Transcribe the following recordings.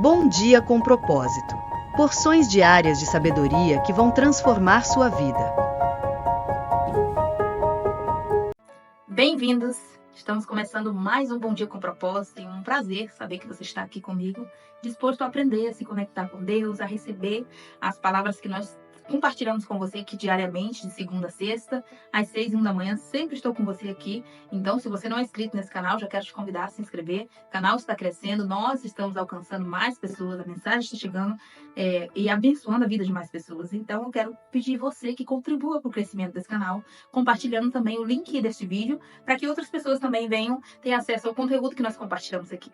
Bom dia com propósito. Porções diárias de sabedoria que vão transformar sua vida. Bem-vindos! Estamos começando mais um Bom Dia com Propósito e um prazer saber que você está aqui comigo, disposto a aprender, a se conectar com Deus, a receber as palavras que nós compartilhamos com você aqui diariamente, de segunda a sexta, às 6h01 da manhã. Sempre estou com você aqui. Então, se você não é inscrito nesse canal, já quero te convidar a se inscrever. O canal está crescendo, nós estamos alcançando mais pessoas, a mensagem está chegando e abençoando a vida de mais pessoas. Então, eu quero pedir você que contribua para o crescimento desse canal, compartilhando também o link deste vídeo, para que outras pessoas também venham ter acesso ao conteúdo que nós compartilhamos aqui.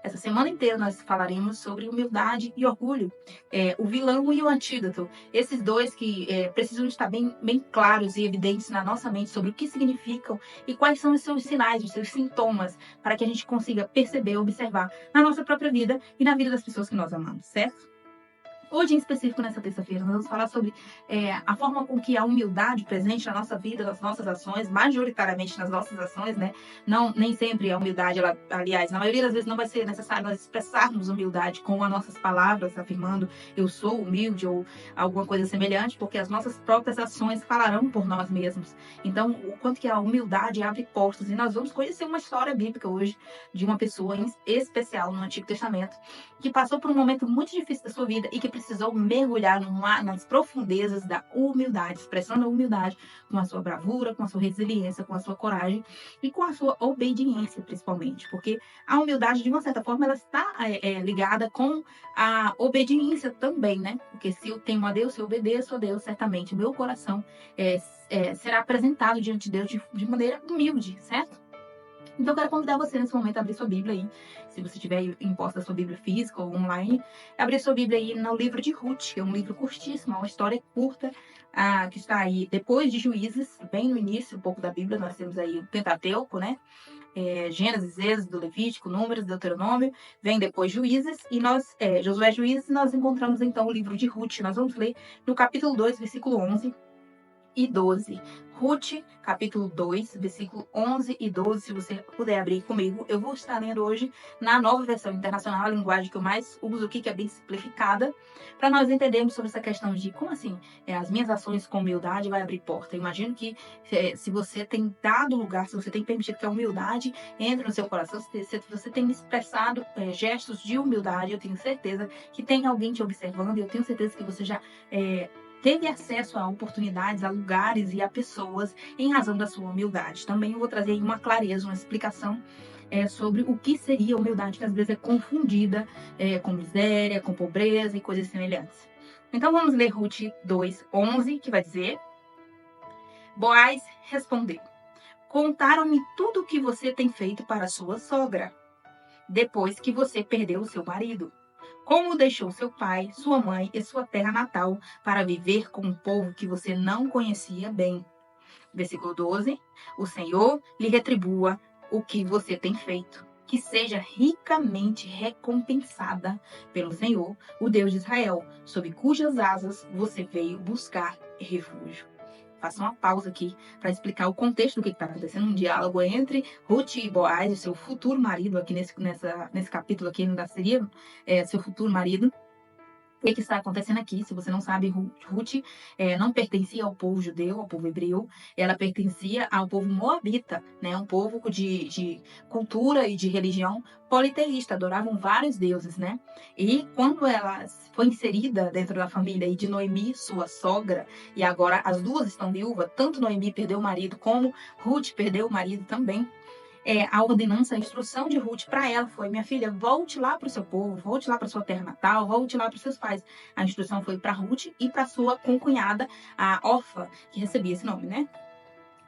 Essa semana inteira nós falaremos sobre humildade e orgulho, o vilão e o antídoto. Esses dois que precisam estar bem claros e evidentes na nossa mente sobre o que significam e quais são os seus sinais, os seus sintomas, para que a gente consiga perceber, observar na nossa própria vida e na vida das pessoas que nós amamos, certo? Hoje, em específico, nessa terça-feira, nós vamos falar sobre a forma com que a humildade presente na nossa vida, nas nossas ações, majoritariamente nas nossas ações, né? Não, nem sempre a humildade, aliás, na maioria das vezes não vai ser necessário nós expressarmos humildade com as nossas palavras, afirmando eu sou humilde ou alguma coisa semelhante, porque as nossas próprias ações falarão por nós mesmos. Então, o quanto que a humildade abre portas. E nós vamos conhecer uma história bíblica hoje de uma pessoa em especial no Antigo Testamento que passou por um momento muito difícil da sua vida e que precisou mergulhar nas profundezas da humildade, expressando a humildade com a sua bravura, com a sua resiliência, com a sua coragem e com a sua obediência, principalmente. Porque a humildade, de uma certa forma, ela está ligada com a obediência também, né? Porque se eu tenho a Deus, se eu obedeço a Deus, certamente meu coração será apresentado diante de Deus de maneira humilde, certo? Então, eu quero convidar você nesse momento a abrir sua Bíblia aí, se você tiver imposta a sua Bíblia física ou online, abrir sua Bíblia aí no livro de Ruth, que é um livro curtíssimo, uma história curta, que está aí depois de Juízes, bem no início, um pouco da Bíblia. Nós temos aí o Pentateuco, né? Gênesis, Êxodo, Levítico, Números, Deuteronômio, vem depois Juízes, e nós, Josué, Juízes, nós encontramos então o livro de Ruth. Nós vamos ler no capítulo 2, versículo 11 e 12. Ruth, capítulo 2, versículo 11 e 12, se você puder abrir comigo. Eu vou estar lendo hoje na Nova Versão Internacional, a linguagem que eu mais uso aqui, que é bem simplificada, para nós entendermos sobre essa questão de como assim as minhas ações com humildade vai abrir porta. Eu imagino que se você tem dado lugar, se você tem permitido que a humildade entre no seu coração, se você tem expressado gestos de humildade, eu tenho certeza que tem alguém te observando, e eu tenho certeza que você já teve acesso a oportunidades, a lugares e a pessoas em razão da sua humildade. Também eu vou trazer uma clareza, uma explicação sobre o que seria humildade, que às vezes é confundida com miséria, com pobreza e coisas semelhantes. Então vamos ler Ruth 2:11, que vai dizer: Boaz respondeu: Contaram-me tudo o que você tem feito para sua sogra, depois que você perdeu o seu marido. Como deixou seu pai, sua mãe e sua terra natal para viver com um povo que você não conhecia bem. Versículo 12. O Senhor lhe retribua o que você tem feito, que seja ricamente recompensada pelo Senhor, o Deus de Israel, sob cujas asas você veio buscar refúgio. Faça uma pausa aqui para explicar o contexto do que está acontecendo, um diálogo entre Ruth e Boaz, o seu futuro marido, aqui nesse capítulo aqui ainda seria seu futuro marido. O que está acontecendo aqui? Se você não sabe, Ruth não pertencia ao povo judeu, ao povo hebreu, ela pertencia ao povo moabita, né? Um povo de cultura e de religião politeísta, adoravam vários deuses, né? E quando ela foi inserida dentro da família de Noemi, sua sogra, e agora as duas estão viúvas, tanto Noemi perdeu o marido, como Ruth perdeu o marido também. A ordenança, a instrução de Ruth para ela foi: minha filha, volte lá para o seu povo, volte lá para sua terra natal, volte lá para os seus pais. A instrução foi para Ruth e para sua concunhada, a Orfa, que recebia esse nome, né?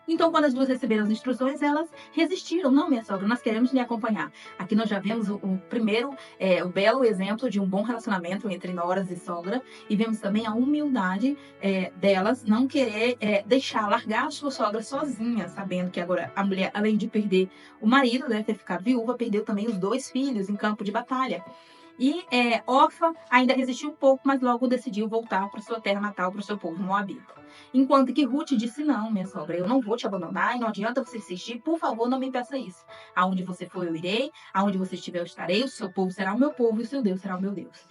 Então, quando as duas receberam as instruções, elas resistiram. Não, minha sogra, nós queremos lhe acompanhar. Aqui nós já vemos o primeiro, o belo exemplo de um bom relacionamento entre noras e sogra. E vemos também a humildade delas não querer largar a sua sogra sozinha, sabendo que agora a mulher, além de perder o marido, ter ficado viúva, perdeu também os 2 filhos em campo de batalha. E Orfa ainda resistiu um pouco, mas logo decidiu voltar para sua terra natal, para o seu povo moabita. Enquanto que Ruth disse: não, minha sogra, eu não vou te abandonar e não adianta você insistir, por favor, não me peça isso. Aonde você for, eu irei, aonde você estiver, eu estarei, o seu povo será o meu povo e o seu Deus será o meu Deus.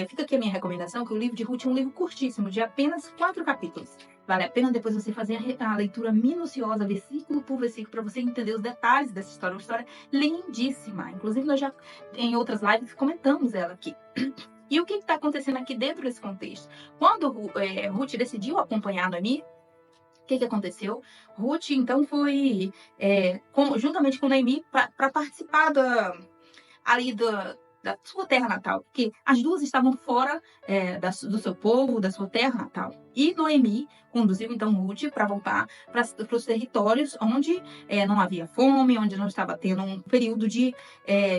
Fica aqui a minha recomendação, que o livro de Ruth é um livro curtíssimo, de apenas 4 capítulos. Vale a pena depois você fazer a leitura minuciosa, versículo por versículo, para você entender os detalhes dessa história. Uma história lindíssima. Inclusive, nós já, em outras lives, comentamos ela aqui. E o que está acontecendo aqui dentro desse contexto? Quando Ruth decidiu acompanhar Noemi, o que aconteceu? Ruth, então, foi juntamente com Noemi para participar da sua terra natal, porque as duas estavam fora do seu povo, da sua terra natal. E Noemi conduziu então Ruth para voltar para os territórios onde não havia fome, onde não estava tendo um período de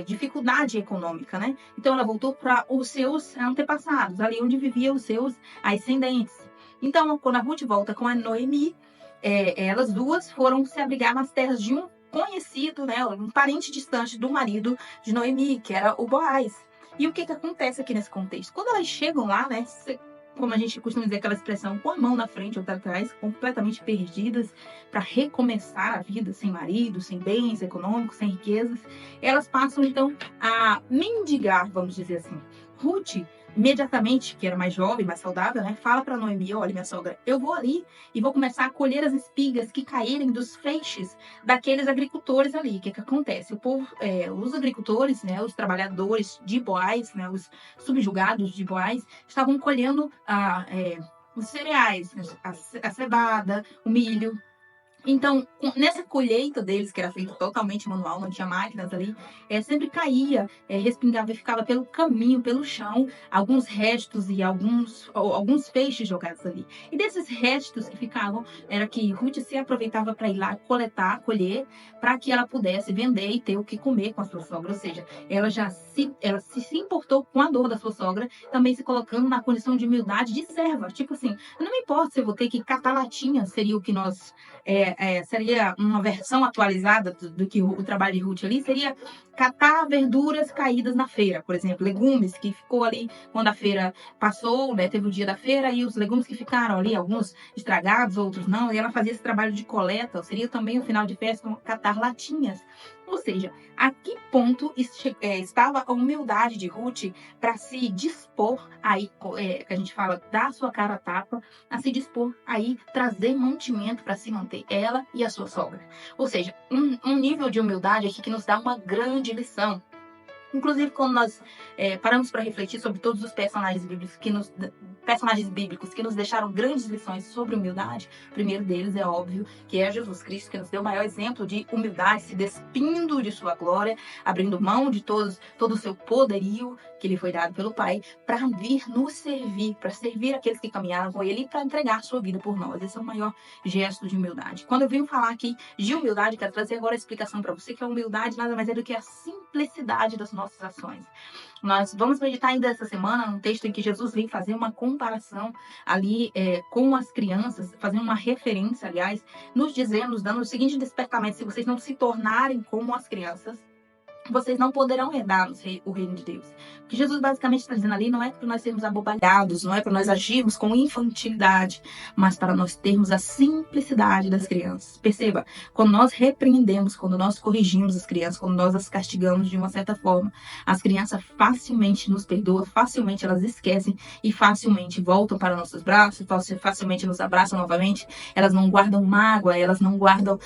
dificuldade econômica, né? Então ela voltou para os seus antepassados, ali onde viviam os seus ascendentes. Então, quando a Ruth volta com a Noemi, elas duas foram se abrigar nas terras de um conhecido, né, um parente distante do marido de Noemi, que era o Boaz. E o que acontece aqui nesse contexto? Quando elas chegam lá, né, como a gente costuma dizer aquela expressão, com a mão na frente ou atrás, completamente perdidas, para recomeçar a vida sem marido, sem bens econômicos, sem riquezas, elas passam então a mendigar, vamos dizer assim. Ruth, imediatamente, que era mais jovem, mais saudável, né, fala para Noemi: olha, minha sogra, eu vou ali e vou começar a colher as espigas que caírem dos feixes daqueles agricultores ali. O que acontece? O povo, os agricultores, né, os trabalhadores de Boaz, né, os subjugados de Boaz, estavam colhendo os cereais, a cevada, o milho. Então, nessa colheita deles, que era feita totalmente manual, não tinha máquinas ali, sempre caía, respingava e ficava pelo caminho, pelo chão, alguns restos e alguns feixes jogados ali. E desses restos que ficavam, era que Ruth se aproveitava para ir lá coletar, colher, para que ela pudesse vender e ter o que comer com a sua sogra. Ou seja, ela se importou com a dor da sua sogra, também se colocando na condição de humildade de serva. Tipo assim, não me importa se eu vou ter que catar latinhas, seria o que nós... seria uma versão atualizada do que o trabalho de Ruth ali, seria catar verduras caídas na feira, por exemplo, legumes que ficou ali quando a feira passou, né, teve o dia da feira, e os legumes que ficaram ali, alguns estragados, outros não, e ela fazia esse trabalho de coleta. Seria também o final de festa, catar latinhas. Ou seja, a que ponto estava a humildade de Ruth para se dispor aí, que a gente fala, dar sua cara a tapa, a se dispor aí, trazer mantimento para se manter, ela e a sua sogra. Ou seja, um nível de humildade aqui que nos dá uma grande lição. Inclusive, quando nós paramos para refletir sobre todos os personagens bíblicos que nos deixaram grandes lições sobre humildade, o primeiro deles é óbvio que é Jesus Cristo, que nos deu o maior exemplo de humildade, se despindo de sua glória, abrindo mão de todo o seu poderio que lhe foi dado pelo Pai, para vir nos servir, para servir aqueles que caminharam com ele e para entregar sua vida por nós. Esse é o maior gesto de humildade. Quando eu venho falar aqui de humildade, quero trazer agora a explicação para você que a humildade nada mais é do que a simplicidade das nossas ações. Nós vamos meditar ainda essa semana num texto em que Jesus vem fazer uma comparação ali com as crianças, fazendo uma referência, aliás, nos dando o seguinte despertamento: se vocês não se tornarem como as crianças, vocês não poderão herdar o reino de Deus. O que Jesus basicamente está dizendo ali não é para nós sermos abobalhados, não é para nós agirmos com infantilidade, mas para nós termos a simplicidade das crianças. Perceba, quando nós repreendemos, quando nós corrigimos as crianças, quando nós as castigamos de uma certa forma, as crianças facilmente nos perdoam, facilmente elas esquecem e facilmente voltam para nossos braços, facilmente nos abraçam novamente. Elas não guardam mágoa, elas não guardam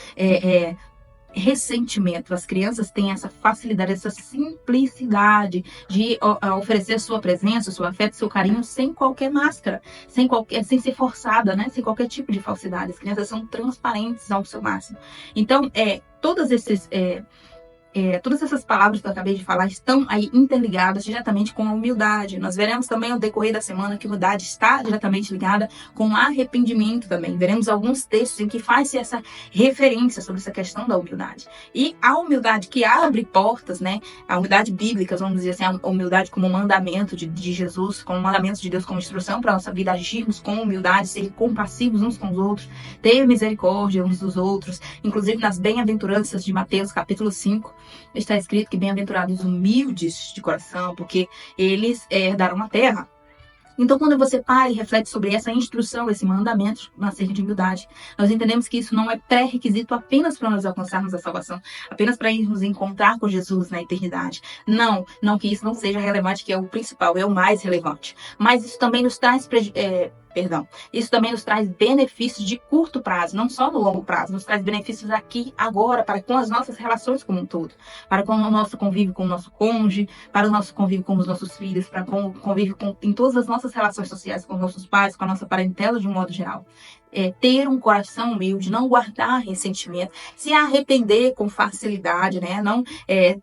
ressentimento. As crianças têm essa facilidade, essa simplicidade de oferecer sua presença, seu afeto, seu carinho sem qualquer máscara, sem ser forçada, né? Sem qualquer tipo de falsidade. As crianças são transparentes ao seu máximo. Então, todas essas palavras que eu acabei de falar estão aí interligadas diretamente com a humildade. Nós veremos também ao decorrer da semana que a humildade está diretamente ligada com o arrependimento também. Veremos alguns textos em que faz-se essa referência sobre essa questão da humildade. E a humildade que abre portas, né? A humildade bíblica, vamos dizer assim, a humildade como mandamento de Jesus, como mandamento de Deus, como instrução para a nossa vida, agirmos com humildade, ser compassivos uns com os outros, ter misericórdia uns dos outros. Inclusive nas bem-aventuranças de Mateus, capítulo 5, está escrito que bem-aventurados os humildes de coração, porque eles herdarão a terra. Então, quando você para e reflete sobre essa instrução, esse mandamento acerca de humildade, nós entendemos que isso não é pré-requisito apenas para nós alcançarmos a salvação, apenas para irmos encontrar com Jesus na eternidade. Não que isso não seja relevante, que é o principal, é o mais relevante. Mas isso também nos traz isso também nos traz benefícios de curto prazo, não só no longo prazo, nos traz benefícios aqui, agora, para com as nossas relações como um todo, para com o nosso convívio com o nosso cônjuge, para o nosso convívio com os nossos filhos, para com o convívio em todas as nossas relações sociais com os nossos pais, com a nossa parentela de um modo geral. Ter um coração humilde, não guardar ressentimento, se arrepender com facilidade, né? Não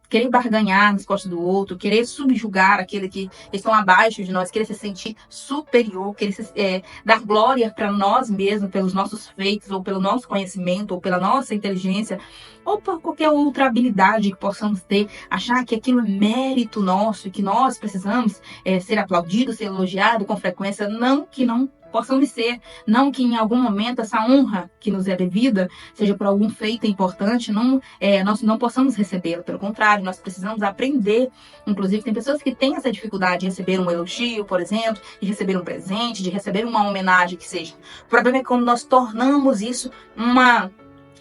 querer barganhar nas costas do outro, querer subjugar aquele que estão abaixo de nós, querer se sentir superior, querer dar glória para nós mesmos, pelos nossos feitos, ou pelo nosso conhecimento, ou pela nossa inteligência, ou por qualquer outra habilidade que possamos ter, achar que aquilo é mérito nosso e que nós precisamos ser aplaudidos, ser elogiados com frequência, não que não possamos ser, não que em algum momento essa honra que nos é devida, seja por algum feito importante, nós não possamos recebê-la. Pelo contrário, nós precisamos aprender. Inclusive, tem pessoas que têm essa dificuldade de receber um elogio, por exemplo, de receber um presente, de receber uma homenagem que seja. O problema é quando nós tornamos isso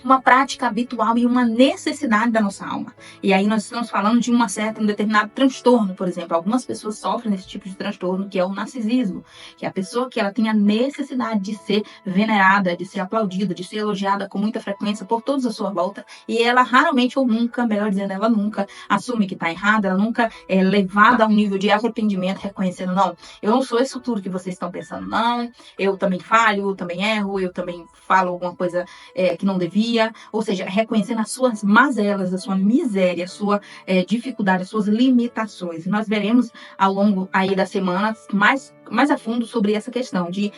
uma prática habitual e uma necessidade da nossa alma. E aí nós estamos falando de um determinado transtorno, por exemplo. Algumas pessoas sofrem desse tipo de transtorno, que é o narcisismo, que é a pessoa que ela tem a necessidade de ser venerada, de ser aplaudida, de ser elogiada com muita frequência por todos à sua volta, e ela raramente ou nunca, melhor dizendo, ela nunca assume que está errada, ela nunca é levada a um nível de arrependimento, reconhecendo, não, eu não sou isso tudo que vocês estão pensando, não, eu também falho, eu também erro, eu também falo alguma coisa que não devia. Ou seja, reconhecendo as suas mazelas, a sua miséria, a sua dificuldade, as suas limitações. E nós veremos ao longo aí das semanas mais a fundo sobre essa questão de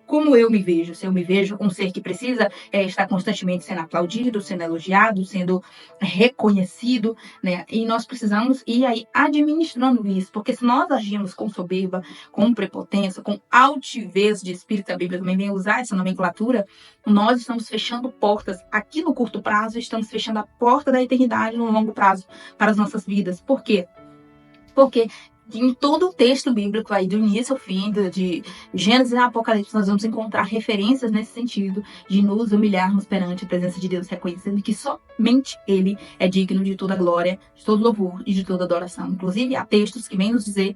como eu me vejo. Se eu me vejo um ser que precisa estar constantemente sendo aplaudido, sendo elogiado, sendo reconhecido, né? E nós precisamos ir aí administrando isso, porque se nós agimos com soberba, com prepotência, com altivez de espírito, a Bíblia também vem usar essa nomenclatura, nós estamos fechando portas aqui no curto prazo, estamos fechando a porta da eternidade no longo prazo para as nossas vidas. Por quê? Porque em todo o texto bíblico, aí do início ao fim, de Gênesis e Apocalipse, nós vamos encontrar referências nesse sentido, de nos humilharmos perante a presença de Deus, reconhecendo que somente Ele é digno de toda glória, de todo louvor e de toda adoração. Inclusive, há textos que vêm nos dizer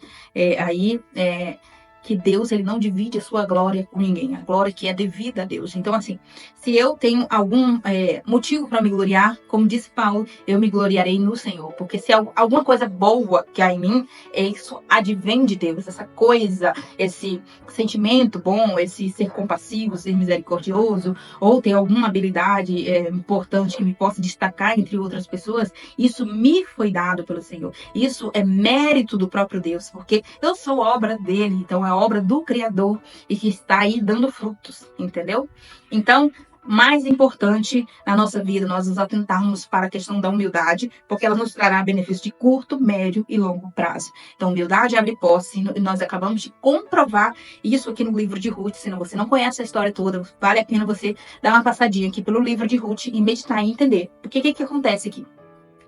que Deus, ele não divide a sua glória com ninguém, a glória que é devida a Deus. Então, assim, se eu tenho algum motivo para me gloriar, como disse Paulo, eu me gloriarei no Senhor, porque se alguma coisa boa que há em mim, isso advém de Deus, essa coisa, esse sentimento bom, esse ser compassivo, ser misericordioso, ou ter alguma habilidade importante que me possa destacar entre outras pessoas, isso me foi dado pelo Senhor. Isso é mérito do próprio Deus, porque eu sou obra dele, então é obra do Criador e que está aí dando frutos, entendeu? Então, mais importante na nossa vida, nós nos atentarmos para a questão da humildade, porque ela nos trará benefícios de curto, médio e longo prazo. Então, humildade abre posse, e nós acabamos de comprovar isso aqui no livro de Ruth. Se você não conhece a história toda, vale a pena você dar uma passadinha aqui pelo livro de Ruth e meditar e entender. Porque o que acontece aqui?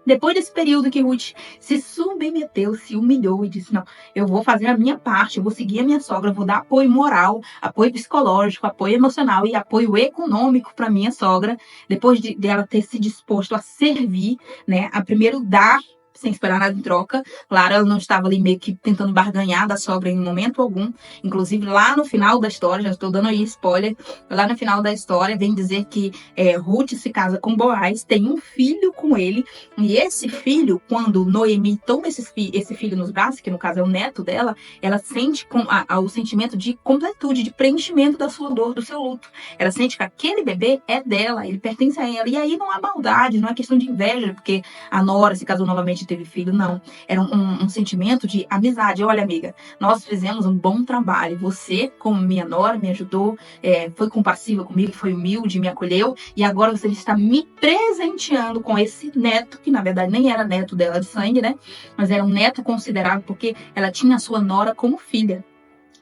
Depois desse período que Ruth se submeteu, se humilhou e disse, não, eu vou fazer a minha parte, eu vou seguir a minha sogra, eu vou dar apoio moral, apoio psicológico, apoio emocional e apoio econômico para minha sogra, depois dela ter se disposto a servir, né, a primeiro dar, sem esperar nada em troca. Claro, ela não estava ali meio que tentando barganhar da sogra em momento algum. Inclusive, lá no final da história, já estou dando aí spoiler, lá no final da história vem dizer que Ruth se casa com Boaz, tem um filho com ele, e esse filho, quando Noemi toma esse filho nos braços, que no caso é o neto dela, ela sente o sentimento de completude, de preenchimento da sua dor, do seu luto. Ela sente que aquele bebê é dela, ele pertence a ela. E aí não há maldade, não é questão de inveja, porque a nora se casou novamente, teve filho, não. Era um sentimento de amizade. Olha, amiga, nós fizemos um bom trabalho. Você, como minha nora, me ajudou, foi compassiva comigo, foi humilde, me acolheu, e agora você está me presenteando com esse neto, que na verdade nem era neto dela de sangue, né? Mas era um neto considerável, porque ela tinha a sua nora como filha.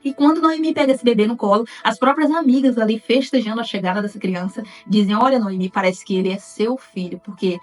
E quando Noemi pega esse bebê no colo, as próprias amigas ali festejando a chegada dessa criança, dizem, olha Noemi, parece que ele é seu filho, porque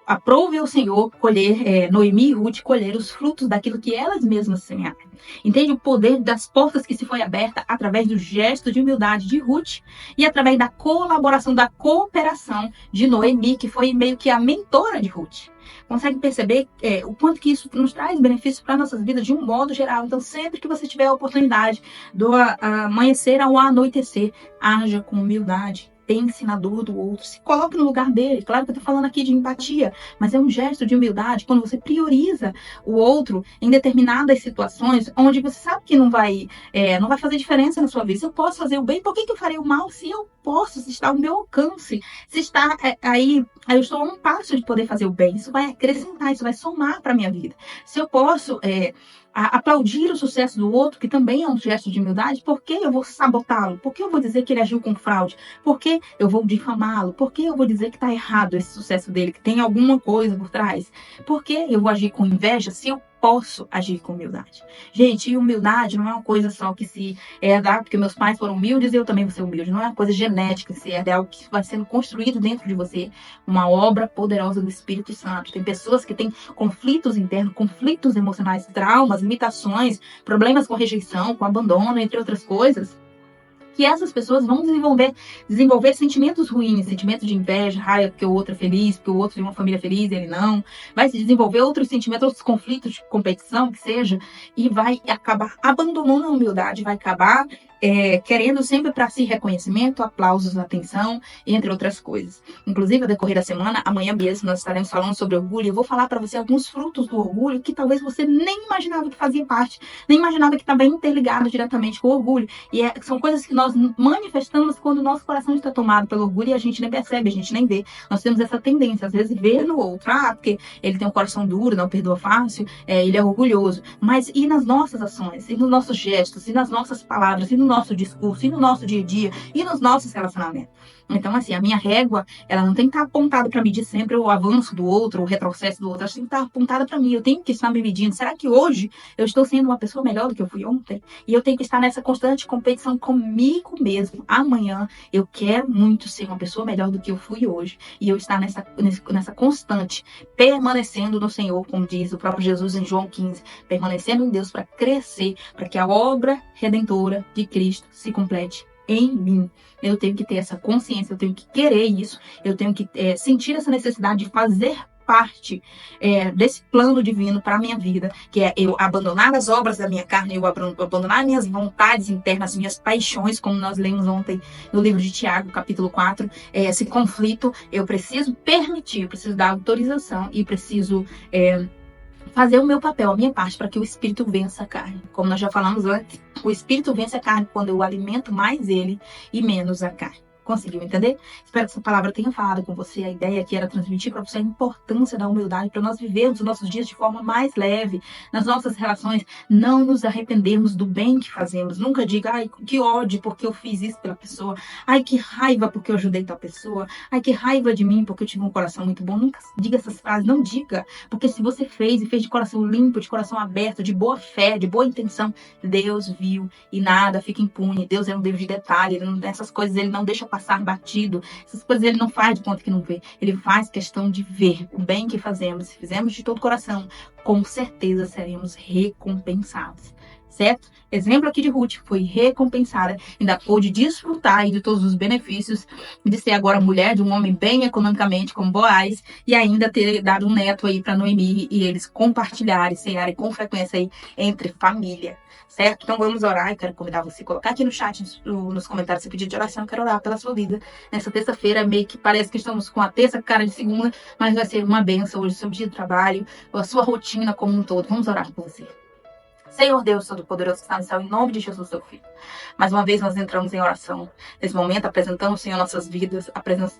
aprove ao Senhor colher, Noemi e Ruth colher os frutos daquilo que elas mesmas semearam. Entende o poder das portas que se foi aberta através do gesto de humildade de Ruth e através da colaboração, da cooperação de Noemi, que foi meio que a mentora de Ruth. Consegue perceber o quanto que isso nos traz benefícios para nossas vidas de um modo geral. Então, sempre que você tiver a oportunidade do amanhecer ao anoitecer, haja com humildade. Pense na dor do outro, se coloque no lugar dele. Claro que eu estou falando aqui de empatia, mas é um gesto de humildade quando você prioriza o outro em determinadas situações onde você sabe que não vai fazer diferença na sua vida. Se eu posso fazer o bem, por que eu farei o mal? Se eu posso, se está ao meu alcance, se está aí eu estou a um passo de poder fazer o bem. Isso vai acrescentar, isso vai somar para a minha vida. Se eu posso aplaudir o sucesso do outro, que também é um gesto de humildade, por que eu vou sabotá-lo? Por que eu vou dizer que ele agiu com fraude? Por que eu vou difamá-lo? Por que eu vou dizer que está errado esse sucesso dele, que tem alguma coisa por trás? Por que eu vou agir com inveja se eu posso agir com humildade? Gente, e humildade não é uma coisa só que se herda, porque meus pais foram humildes e eu também vou ser humilde. Não é uma coisa genética, se herda, é algo que vai sendo construído dentro de você, uma obra poderosa do Espírito Santo. Tem pessoas que têm conflitos internos, conflitos emocionais, traumas, limitações, problemas com rejeição, com abandono, entre outras coisas, que essas pessoas vão desenvolver sentimentos ruins, sentimentos de inveja, raiva porque o outro é feliz, porque o outro tem uma família feliz e ele não. Vai se desenvolver outros sentimentos, outros conflitos de competição, que seja, e vai acabar abandonando a humildade, vai acabar querendo sempre para si reconhecimento, aplausos, atenção, entre outras coisas. Inclusive, ao decorrer da semana, amanhã mesmo, nós estaremos falando sobre orgulho. Eu vou falar para você alguns frutos do orgulho que talvez você nem imaginava que fazia parte, nem imaginava que estava interligado diretamente com o orgulho. E são coisas que nós manifestamos quando o nosso coração está tomado pelo orgulho e a gente nem percebe, a gente nem vê. Nós temos essa tendência, às vezes, ver no outro, porque ele tem um coração duro, não perdoa fácil, ele é orgulhoso. Mas e nas nossas ações, e nos nossos gestos, e nas nossas palavras, e no nosso discurso, e no nosso dia a dia, e nos nossos relacionamentos? Então, assim, a minha régua, ela não tem que estar apontada para medir sempre o avanço do outro, o retrocesso do outro. Ela tem que estar apontada para mim. Eu tenho que estar me medindo. Será que hoje eu estou sendo uma pessoa melhor do que eu fui ontem? E eu tenho que estar nessa constante competição comigo mesmo. Amanhã eu quero muito ser uma pessoa melhor do que eu fui hoje. E eu estar nessa constante, permanecendo no Senhor, como diz o próprio Jesus em João 15, permanecendo em Deus para crescer, para que a obra redentora de Cristo se complete em mim. Eu tenho que ter essa consciência, eu tenho que querer isso, eu tenho que sentir essa necessidade de fazer parte desse plano divino para a minha vida, que é eu abandonar as obras da minha carne, eu abandonar minhas vontades internas, minhas paixões, como nós lemos ontem no livro de Tiago, capítulo 4, esse conflito, eu preciso permitir, eu preciso dar autorização e preciso fazer o meu papel, a minha parte, para que o Espírito vença a carne. Como nós já falamos antes, o Espírito vence a carne quando eu alimento mais ele e menos a carne. Conseguiu entender? Espero que essa palavra tenha falado com você. A ideia aqui era transmitir para você a importância da humildade para nós vivermos os nossos dias de forma mais leve, nas nossas relações, não nos arrependermos do bem que fazemos. Nunca diga, ai, que ódio porque eu fiz isso pela pessoa, ai, que raiva porque eu ajudei tal pessoa, ai, que raiva de mim porque eu tive um coração muito bom. Nunca diga essas frases, não diga, porque se você fez e fez de coração limpo, de coração aberto, de boa fé, de boa intenção, Deus viu e nada fica impune. Deus é um Deus de detalhe, essas coisas ele não deixa passar batido, essas coisas ele não faz de conta que não vê, ele faz questão de ver o bem que fazemos. Se fizemos de todo o coração, com certeza seremos recompensados, certo? Exemplo aqui de Ruth, foi recompensada, ainda pôde desfrutar de todos os benefícios de ser agora mulher de um homem bem economicamente como Boaz, e ainda ter dado um neto aí para Noemi e eles compartilharem, cearem com frequência aí entre família. Certo? Então vamos orar. Eu quero convidar você a colocar aqui no chat, nos comentários, seu pedido de oração. Eu quero orar pela sua vida nessa terça-feira. Meio que parece que estamos com a terça cara de segunda, mas vai ser uma bênção hoje, o seu dia de trabalho, a sua rotina como um todo. Vamos orar por você. Senhor Deus Todo-Poderoso que está no céu, em nome de Jesus, seu Filho. Mais uma vez nós entramos em oração. Nesse momento, apresentando o Senhor nossas vidas,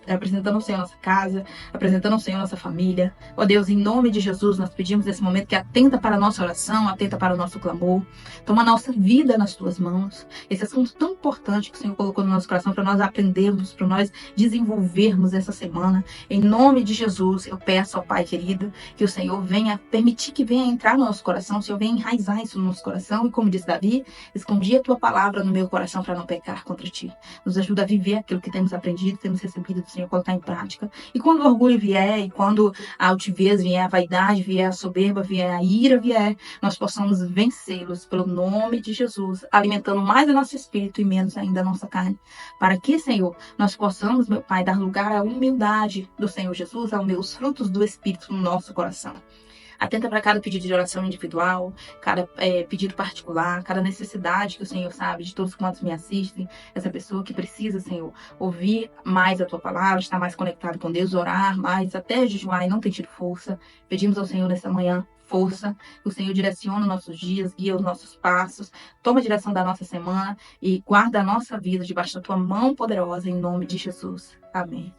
apresentando o Senhor nossa casa, apresentando o Senhor nossa família. Ó Deus, em nome de Jesus, nós pedimos nesse momento que atenta para a nossa oração, atenta para o nosso clamor. Toma a nossa vida nas tuas mãos. Esse assunto tão importante que o Senhor colocou no nosso coração para nós aprendermos, para nós desenvolvermos essa semana. Em nome de Jesus, eu peço ao Pai querido que o Senhor venha permitir que venha entrar no nosso coração, o Senhor venha enraizar isso no no nosso coração. E como diz Davi, escondi a tua palavra no meu coração para não pecar contra ti. Nos ajuda a viver aquilo que temos aprendido, temos recebido do Senhor, colocar em prática. E quando o orgulho vier, e quando a altivez vier, a vaidade vier, a soberba vier, a ira vier, nós possamos vencê-los pelo nome de Jesus, alimentando mais o nosso espírito e menos ainda a nossa carne. Para que, Senhor, nós possamos, meu Pai, dar lugar à humildade do Senhor Jesus, aos meus frutos do Espírito no nosso coração. Atenta para cada pedido de oração individual, cada pedido particular, cada necessidade que o Senhor sabe de todos quantos me assistem. Essa pessoa que precisa, Senhor, ouvir mais a Tua palavra, estar mais conectado com Deus, orar mais, até jejuar e não ter tido força. Pedimos ao Senhor nessa manhã força, que o Senhor direcione os nossos dias, guia os nossos passos, toma a direção da nossa semana e guarda a nossa vida debaixo da Tua mão poderosa, em nome de Jesus. Amém.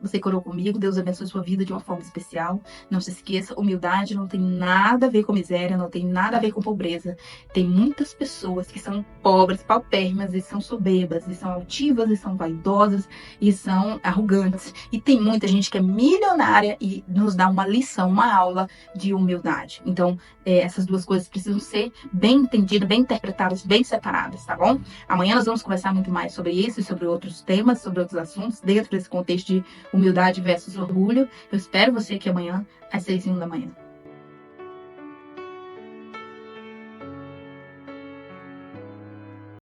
Você corou comigo, Deus abençoe sua vida de uma forma especial. Não se esqueça, humildade não tem nada a ver com miséria, não tem nada a ver com pobreza. Tem muitas pessoas que são pobres, paupérrimas, e são soberbas, e são altivas, e são vaidosas, e são arrogantes. E tem muita gente que é milionária e nos dá uma lição, uma aula de humildade. Então, essas duas coisas precisam ser bem entendidas, bem interpretadas, bem separadas, tá bom? Amanhã nós vamos conversar muito mais sobre isso e sobre outros temas, sobre outros assuntos, dentro desse contexto de humildade versus orgulho. Eu espero você aqui amanhã, às 6h01 da manhã.